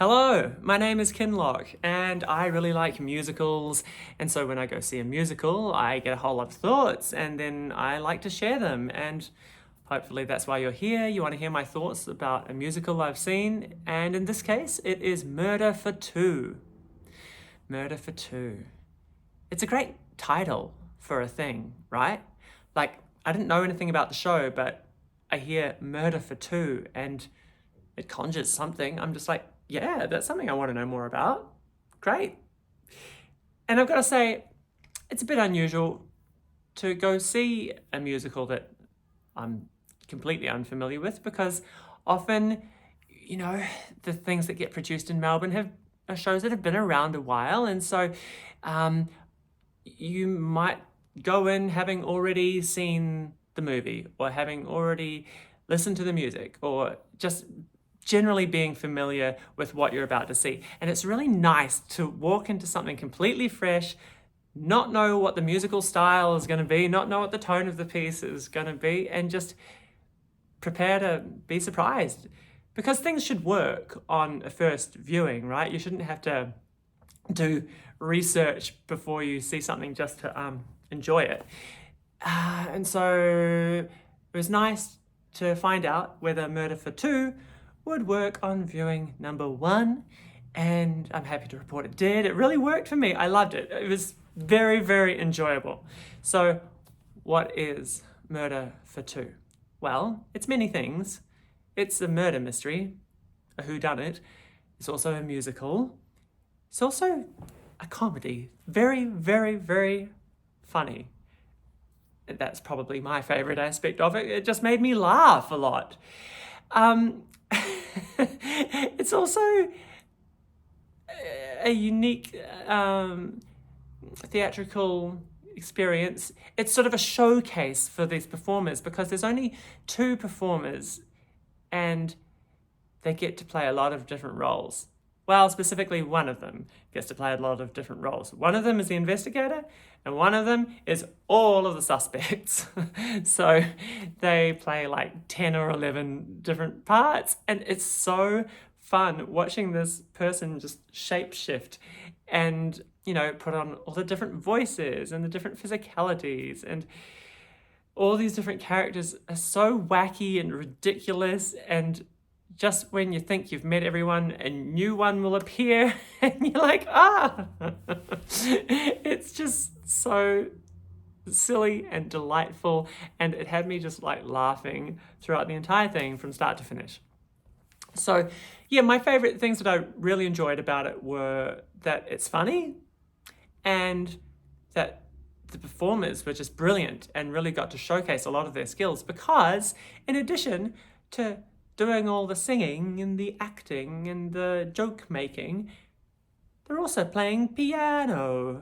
Hello, my name is Kinlock and I really like musicals, and so when I go see a musical I get a whole lot of thoughts and then I like to share them, and hopefully that's why you're here. You want to hear my thoughts about a musical I've seen, and in this case it is Murder for Two. Murder for Two. It's a great title for a thing, right? Like, I didn't know anything about the show, but I hear Murder for Two and it conjures something. I'm just like, yeah, that's something I want to know more about. Great. And I've got to say, it's a bit unusual to go see a musical that I'm completely unfamiliar with, because often, the things that get produced in Melbourne are shows that have been around a while. And so you might go in having already seen the movie or having already listened to the music or just generally being familiar with what you're about to see. And it's really nice to walk into something completely fresh, not know what the musical style is going to be, not know what the tone of the piece is going to be, and just prepare to be surprised. Because things should work on a first viewing, right? You shouldn't have to do research before you see something just to enjoy it. And so it was nice to find out whether Murder for Two would work on viewing number one, and I'm happy to report it did. It really worked for me. I loved it. It was very, very enjoyable. So what is Murder for Two? Well, it's many things. It's a murder mystery, a whodunit. It's also a musical. It's also a comedy. Very, very, very funny. That's probably my favorite aspect of it. It just made me laugh a lot. It's also a unique theatrical experience. It's sort of a showcase for these performers, because there's only two performers and they get to play a lot of different roles. Well, specifically one of them gets to play a lot of different roles. One of them is the investigator and one of them is all of the suspects. So they play like 10 or 11 different parts, and it's so fun watching this person just shapeshift and, put on all the different voices and the different physicalities, and all these different characters are so wacky and ridiculous, and just when you think you've met everyone, a new one will appear and you're like, it's just so silly and delightful, and it had me just like laughing throughout the entire thing from start to finish. So yeah, my favorite things that I really enjoyed about it were that it's funny and that the performers were just brilliant and really got to showcase a lot of their skills, because in addition to doing all the singing and the acting and the joke making, they're also playing piano.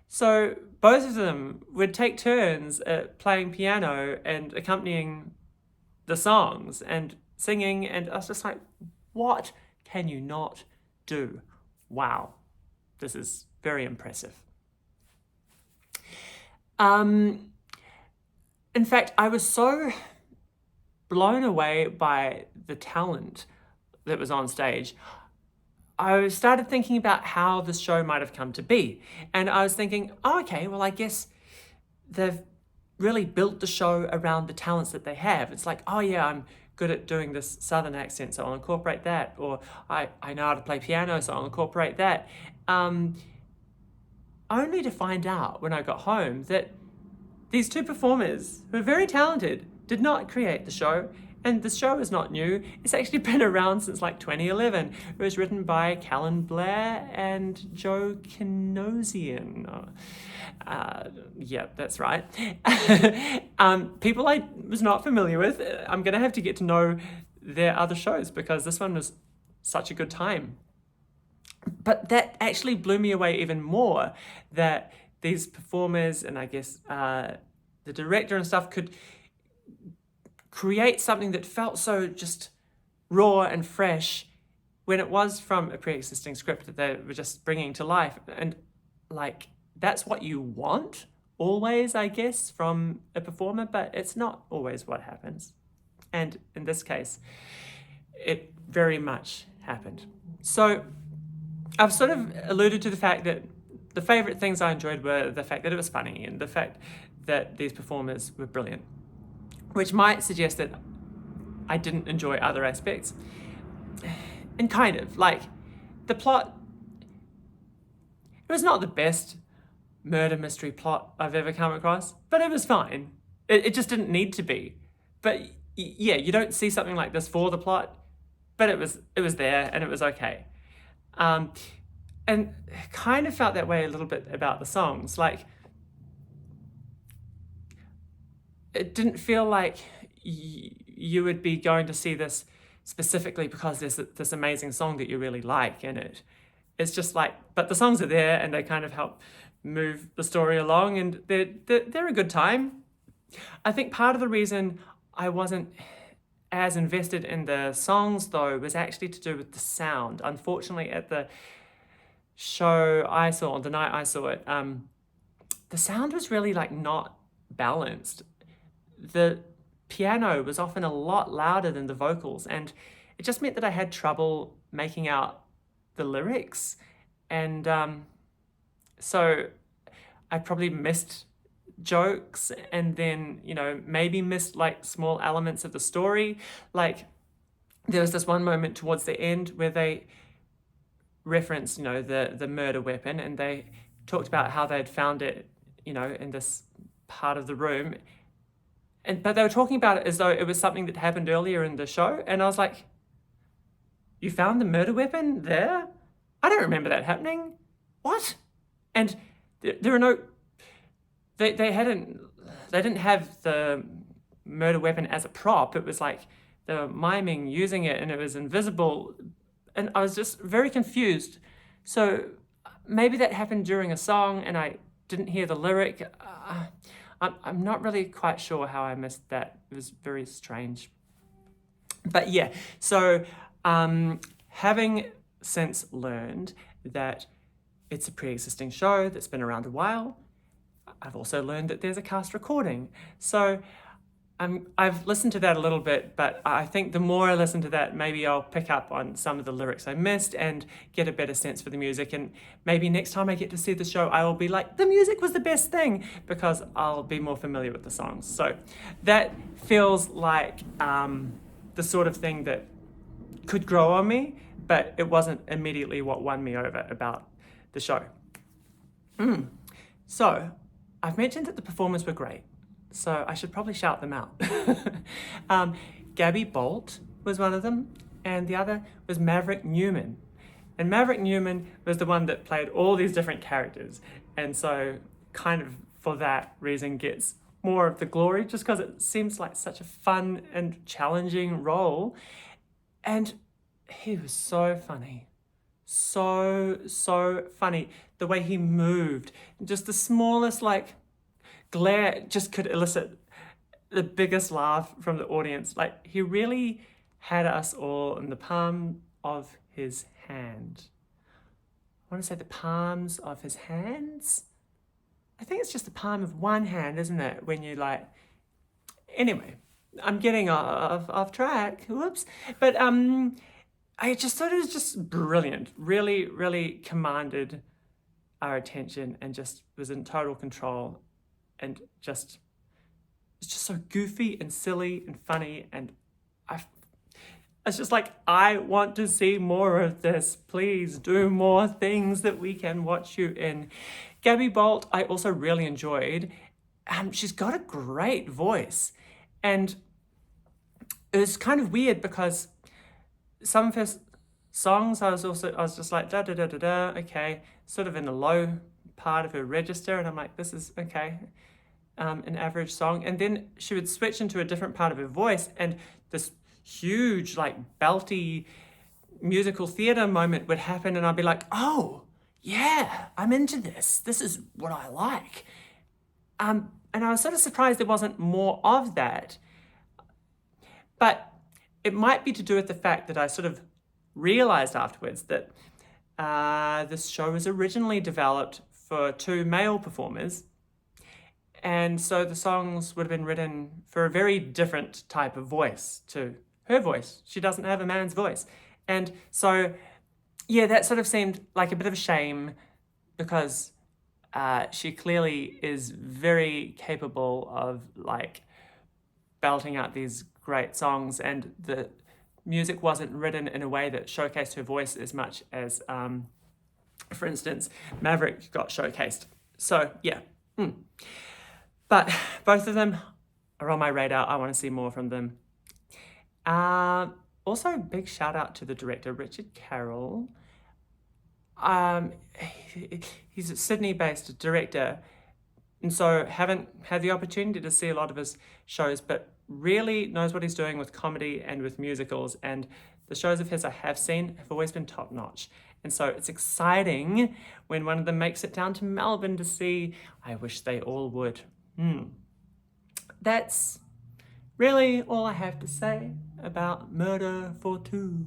So both of them would take turns at playing piano and accompanying the songs and singing, and I was just like, what can you not do? Wow, this is very impressive. In fact, I was so blown away by the talent that was on stage. I started thinking about how this show might have come to be. And I was thinking, okay, well, I guess they've really built the show around the talents that they have. It's like, oh yeah, I'm good at doing this southern accent, so I'll incorporate that. Or I know how to play piano, so I'll incorporate that. Only to find out when I got home that these two performers, who are very talented, did not create the show, and the show is not new. It's actually been around since like 2011. It was written by Callan Blair and Joe Kinosian. Yeah, that's right. People I was not familiar with. I'm going to have to get to know their other shows, because this one was such a good time. But that actually blew me away even more, that these performers and I guess the director and stuff could create something that felt so just raw and fresh when it was from a pre-existing script that they were just bringing to life. And like, that's what you want always, I guess, from a performer, but it's not always what happens. And in this case, it very much happened. So I've sort of alluded to the fact that the favourite things I enjoyed were the fact that it was funny and the fact that these performers were brilliant, which might suggest that I didn't enjoy other aspects. And kind of, like, the plot, it was not the best murder mystery plot I've ever come across, but it was fine. It just didn't need to be. But yeah, you don't see something like this for the plot, but it was there and it was okay. And kind of felt that way a little bit about the songs. Like, it didn't feel like you would be going to see this specifically because there's this amazing song that you really like in it. It's just like, but the songs are there and they kind of help move the story along, and they're a good time. I think part of the reason I wasn't as invested in the songs, though, was actually to do with the sound. Unfortunately, at the show I saw, on the night I saw it, the sound was really like not balanced. The piano was often a lot louder than the vocals, and it just meant that I had trouble making out the lyrics. And so I probably missed jokes, and then, you know, maybe missed like small elements of the story. Like, there was this one moment towards the end where they referenced, you know, the murder weapon, and they talked about how they'd found it, you know, in this part of the room. But they were talking about it as though it was something that happened earlier in the show, and I was like, you found the murder weapon there? I don't remember that happening. What? And there are no... They didn't have the murder weapon as a prop. It was like they were miming using it, and it was invisible. And I was just very confused. So maybe that happened during a song and I didn't hear the lyric. I'm not really quite sure how I missed that. It was very strange. But yeah, so having since learned that it's a pre-existing show that's been around a while, I've also learned that there's a cast recording. So I've listened to that a little bit, but I think the more I listen to that, maybe I'll pick up on some of the lyrics I missed and get a better sense for the music. And maybe next time I get to see the show, I will be like, the music was the best thing, because I'll be more familiar with the songs. So that feels like the sort of thing that could grow on me, but it wasn't immediately what won me over about the show. So I've mentioned that the performers were great, so I should probably shout them out. Gabby Bolt was one of them, and the other was Maverick Newman. And Maverick Newman was the one that played all these different characters, and so kind of for that reason gets more of the glory, just because it seems like such a fun and challenging role. And he was so funny. So funny. The way he moved, just the smallest like glare just could elicit the biggest laugh from the audience. Like, he really had us all in the palm of his hand. I want to say the palms of his hands. I think it's just the palm of one hand, isn't it? When you like, anyway, I'm getting off track. Whoops. But I just thought it was just brilliant. Really commanded our attention and just was in total control, and it's just so goofy and silly and funny, and it's just like, I want to see more of this. Please do more things that we can watch you in. Gabby Bolt, I also really enjoyed. She's got a great voice, and it was kind of weird because some of her songs, I was just like, da da da da da, okay, sort of in the low part of her register, and I'm like, this is okay, an average song. And then she would switch into a different part of her voice, and this huge, like, belty musical theatre moment would happen, and I'd be like, oh, yeah, I'm into this. This is what I like. And I was sort of surprised there wasn't more of that. But it might be to do with the fact that I sort of realised afterwards that this show was originally developed for 2 male performers, and so the songs would have been written for a very different type of voice to her voice. She doesn't have a man's voice. And so, yeah, that sort of seemed like a bit of a shame because she clearly is very capable of like belting out these great songs, and the music wasn't written in a way that showcased her voice as much as, for instance, Maverick got showcased. So, yeah. But both of them are on my radar. I want to see more from them. Also, big shout out to the director, Richard Carroll. He's a Sydney-based director, and so haven't had the opportunity to see a lot of his shows, but really knows what he's doing with comedy and with musicals. And the shows of his I have seen have always been top-notch. And so it's exciting when one of them makes it down to Melbourne to see. I wish they all would. That's really all I have to say about Murder for Two.